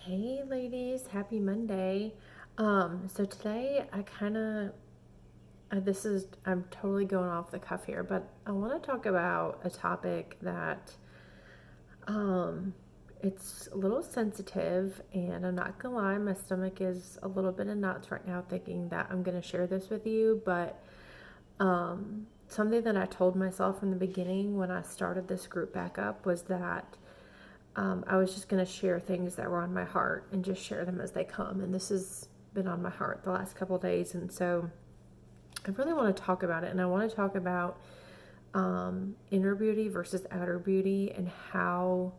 Hey ladies, happy Monday. So today I kind of I'm totally going off the cuff here, but I want to talk about a topic that um it's a little sensitive, and I'm not gonna lie, my stomach is a little bit in knots right now thinking that I'm gonna share this with you, but something that I told myself from the beginning when I started this group back up was that I was just going to share things that were on my heart and just share them as they come. And this has been on my heart the last couple of days. And so I really want to talk about it. And I want to talk about inner beauty versus outer beauty and how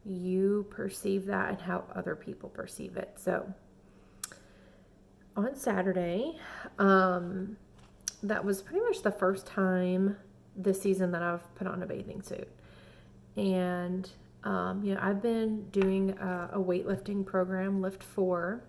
you perceive that and how other people perceive it. So on Saturday, that was pretty much the first time this season that I've put on a bathing suit. And I've been doing a weightlifting program, Lift 4,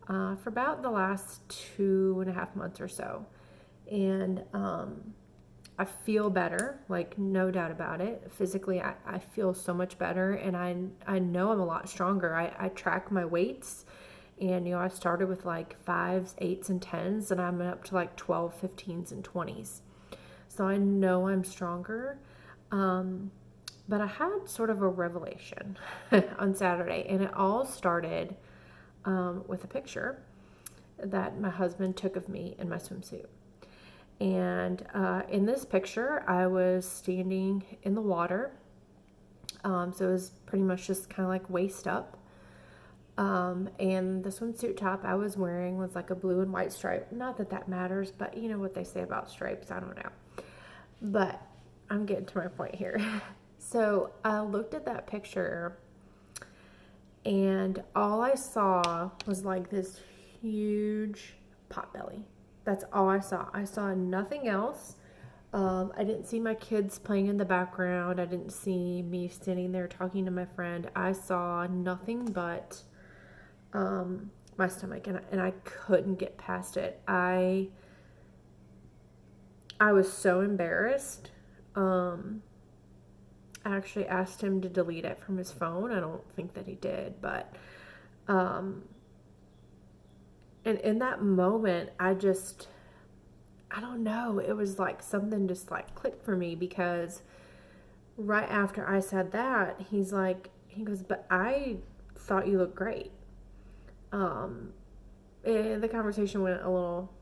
for about the last 2.5 months or so. And I feel better, like no doubt about it. Physically, I feel so much better, and I know I'm a lot stronger. I track my weights, and I started with like 5s, 8s, and 10s, and I'm up to like 12, 15s, and 20s. So I know I'm stronger. But I had sort of a revelation on Saturday, and it all started with a picture that my husband took of me in my swimsuit. And in this picture, I was standing in the water. So it was pretty much just kind of like waist up. And the swimsuit top I was wearing was like a blue and white stripe. Not that that matters, but you know what they say about stripes, I don't know. But I'm getting to my point here. So I looked at that picture, and all I saw was like this huge pot belly. That's all I saw. I saw nothing else. I didn't see my kids playing in the background. I didn't see me standing there talking to my friend. I saw nothing but my stomach, and I couldn't get past it. I was so embarrassed. I actually asked him to delete it from his phone. I don't think that he did, but and in that moment, I don't know, it was like something just like clicked for me, because right after I said that, he goes, but I thought you looked great. And the conversation went a little,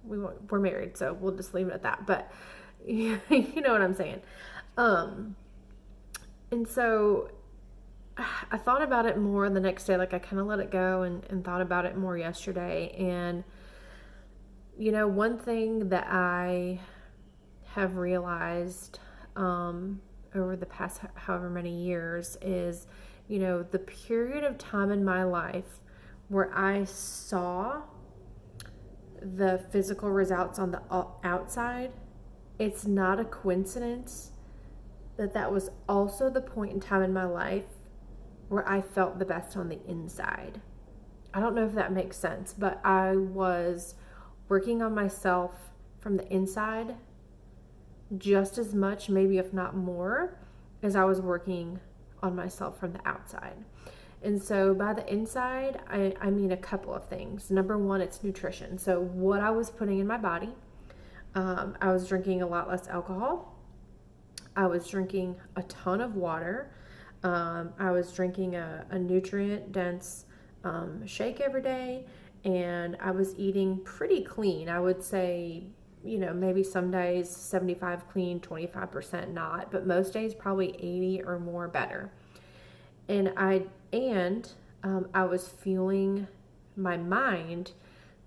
we're married, so we'll just leave it at that. But you know what I'm saying. Um, and so I thought about it more the next day. Like I kind of let it go and thought about it more yesterday. And, one thing that I have realized over the past however many years is, the period of time in my life where I saw the physical results on the outside, it's not a coincidence that was also the point in time in my life where I felt the best on the inside. I don't know if that makes sense, but I was working on myself from the inside just as much, maybe if not more, as I was working on myself from the outside. And so by the inside, I mean a couple of things. Number one, it's nutrition. So what I was putting in my body. I was drinking a lot less alcohol. I was drinking a ton of water. I was drinking a nutrient-dense shake every day, and I was eating pretty clean. I would say, maybe some days 75 clean, 25% not, but most days probably 80 or more better. And I was fueling my mind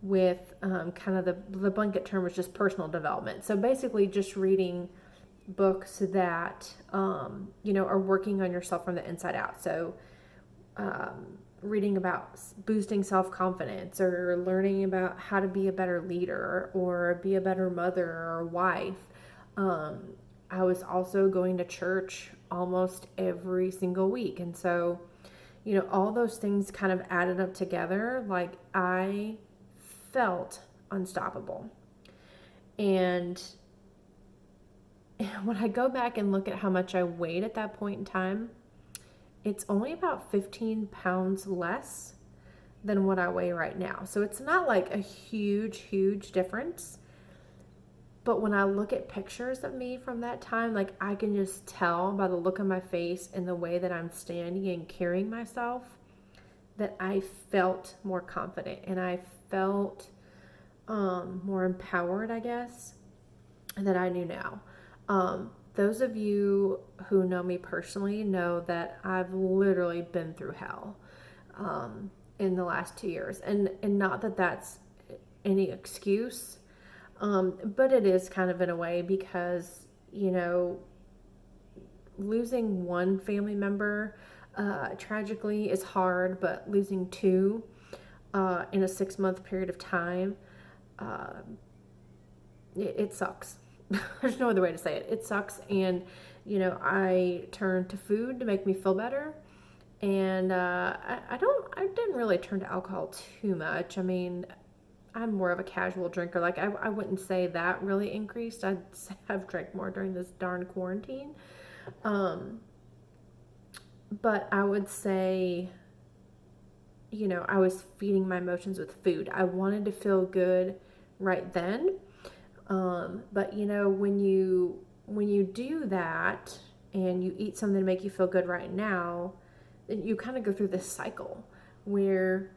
with kind of the blanket term was just personal development. So basically just reading books that, are working on yourself from the inside out. So reading about boosting self-confidence, or learning about how to be a better leader or be a better mother or wife. I was also going to church almost every single week. And so, all those things kind of added up together. Like I felt unstoppable. And when I go back and look at how much I weighed at that point in time, it's only about 15 pounds less than what I weigh right now. So it's not like a huge difference. But when I look at pictures of me from that time, like I can just tell by the look on my face and the way that I'm standing and carrying myself that I felt more confident and I felt more empowered, I guess, that I knew now. Those of you who know me personally know that I've literally been through hell in the last 2 years. And not that that's any excuse, but it is kind of in a way because, losing one family member tragically is hard, but losing two in a 6-month period of time, it sucks. There's no other way to say it. It sucks. And, I turned to food to make me feel better. And I didn't really turn to alcohol too much. I mean, I'm more of a casual drinker. Like, I wouldn't say that really increased. I'd say I've drank more during this darn quarantine. But I would say, I was feeding my emotions with food. I wanted to feel good right then. But when you do that and you eat something to make you feel good right now, then you kind of go through this cycle where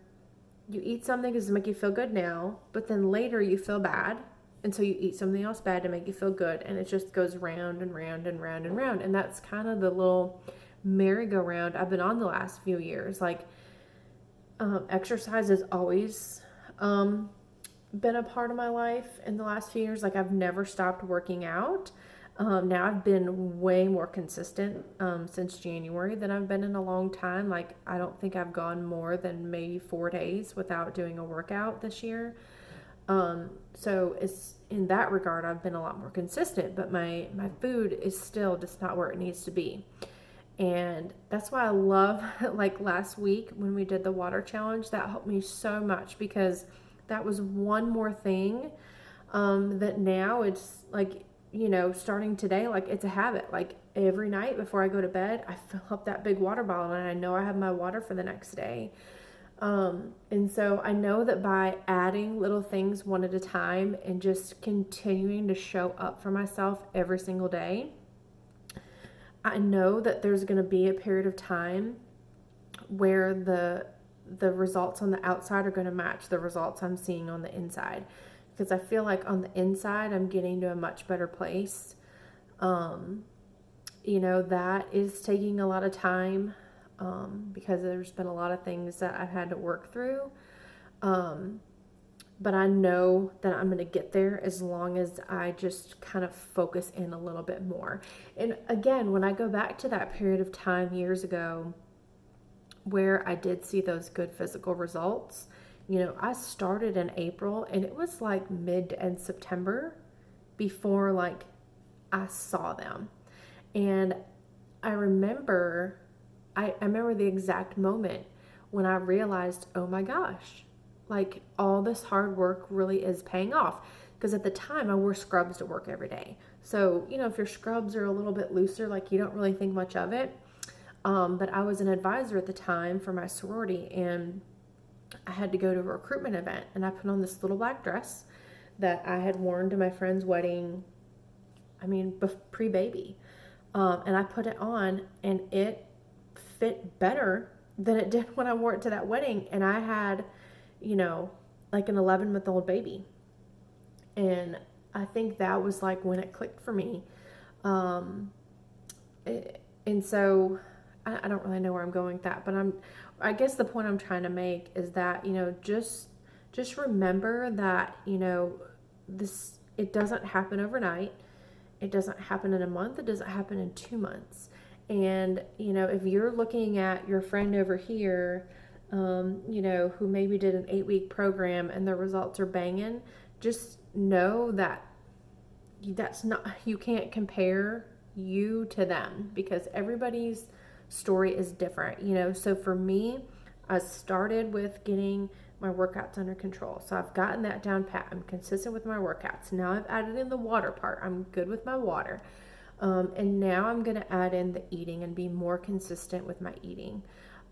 you eat something to make you feel good now, but then later you feel bad. And so you eat something else bad to make you feel good. And it just goes round and round and round and round. And that's kind of the little merry-go-round I've been on the last few years. Like, exercise has always been a part of my life in the last few years. Like, I've never stopped working out. Now I've been way more consistent since January than I've been in a long time. Like, I don't think I've gone more than maybe 4 days without doing a workout this year. So it's in that regard, I've been a lot more consistent, but my food is still just not where it needs to be. And that's why I love, like last week when we did the water challenge, that helped me so much because that was one more thing that now it's like, starting today, like it's a habit. Like every night before I go to bed, I fill up that big water bottle and I know I have my water for the next day. And so I know that by adding little things one at a time and just continuing to show up for myself every single day, I know that there's going to be a period of time where the results on the outside are going to match the results I'm seeing on the inside. Because I feel like on the inside, I'm getting to a much better place. That is taking a lot of time because there's been a lot of things that I've had to work through. But I know that I'm going to get there as long as I just kind of focus in a little bit more. And again, when I go back to that period of time years ago where I did see those good physical results, I started in April and it was like mid to end September before like I saw them. And I remember the exact moment when I realized, oh my gosh, like all this hard work really is paying off. Because at the time I wore scrubs to work every day. So, if your scrubs are a little bit looser, like you don't really think much of it. But I was an advisor at the time for my sorority and I had to go to a recruitment event and I put on this little black dress that I had worn to my friend's wedding, pre-baby. And I put it on and it fit better than it did when I wore it to that wedding. And I had, like an 11-month-old baby. And I think that was like when it clicked for me. And so I don't really know where I'm going with that, but I guess the point I'm trying to make is that, just remember that, it doesn't happen overnight. It doesn't happen in a month. It doesn't happen in 2 months. And, if you're looking at your friend over here, who maybe did an 8-week program and the results are banging, just know that you can't compare you to them because everybody's story is different, So for me, I started with getting my workouts under control. So I've gotten that down pat. I'm consistent with my workouts. Now I've added in the water part. I'm good with my water. And now I'm going to add in the eating and be more consistent with my eating.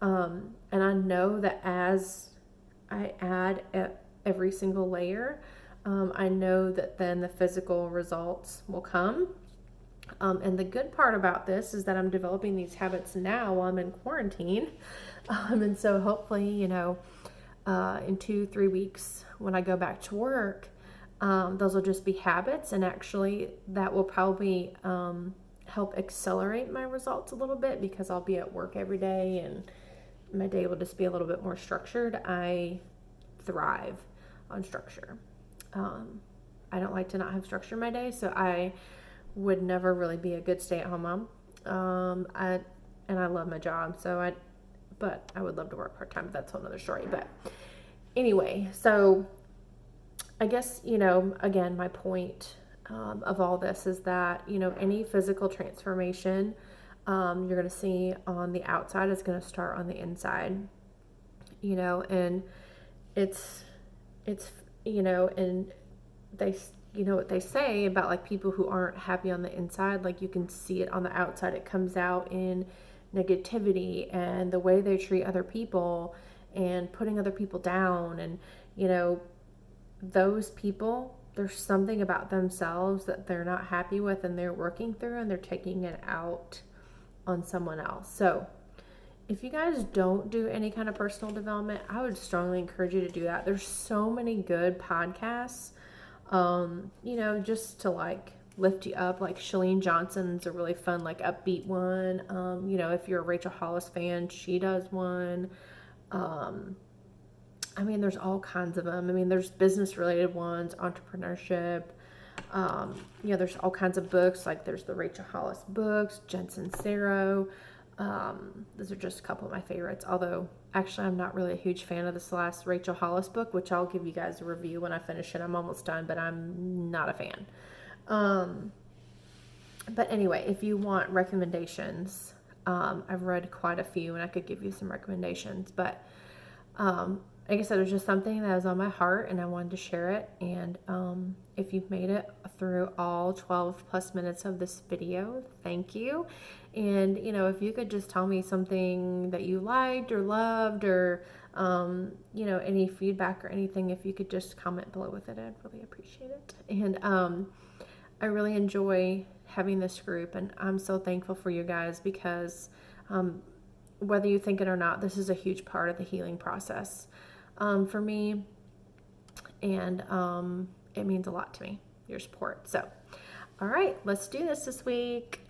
And I know that as I add every single layer, I know that then the physical results will come. And the good part about this is that I'm developing these habits now while I'm in quarantine. And so hopefully, in 2-3 weeks when I go back to work, those will just be habits. And actually, that will probably help accelerate my results a little bit because I'll be at work every day and my day will just be a little bit more structured. I thrive on structure. I don't like to not have structure in my day, so I would never really be a good stay-at-home mom. I love my job, but I would love to work part-time, but that's a whole nother story. But anyway, so I guess, again, my point of all this is that, any physical transformation you're going to see on the outside is going to start on the inside, and it's, and they, what they say about like people who aren't happy on the inside, like you can see it on the outside. It comes out in negativity and the way they treat other people and putting other people down. And, those people, there's something about themselves that they're not happy with and they're working through and they're taking it out on someone else. So if you guys don't do any kind of personal development, I would strongly encourage you to do that. There's so many good podcasts, just to like lift you up. Like Chalene Johnson's a really fun, like upbeat one. If you're a Rachel Hollis fan, she does one. There's all kinds of them. There's business related ones, entrepreneurship. There's all kinds of books. Like there's the Rachel Hollis books, Jen Sincero. Those are just a couple of my favorites. Although, actually, I'm not really a huge fan of this last Rachel Hollis book, which I'll give you guys a review when I finish it. I'm almost done, but I'm not a fan. But anyway, if you want recommendations, I've read quite a few, and I could give you some recommendations. But like I said, it was just something that was on my heart, and I wanted to share it. And if you've made it through all 12 plus minutes of this video, thank you. And, if you could just tell me something that you liked or loved or, any feedback or anything, if you could just comment below with it, I'd really appreciate it. And I really enjoy having this group, and I'm so thankful for you guys because whether you think it or not, this is a huge part of the healing process for me, and it means a lot to me, your support. So, all right, let's do this week.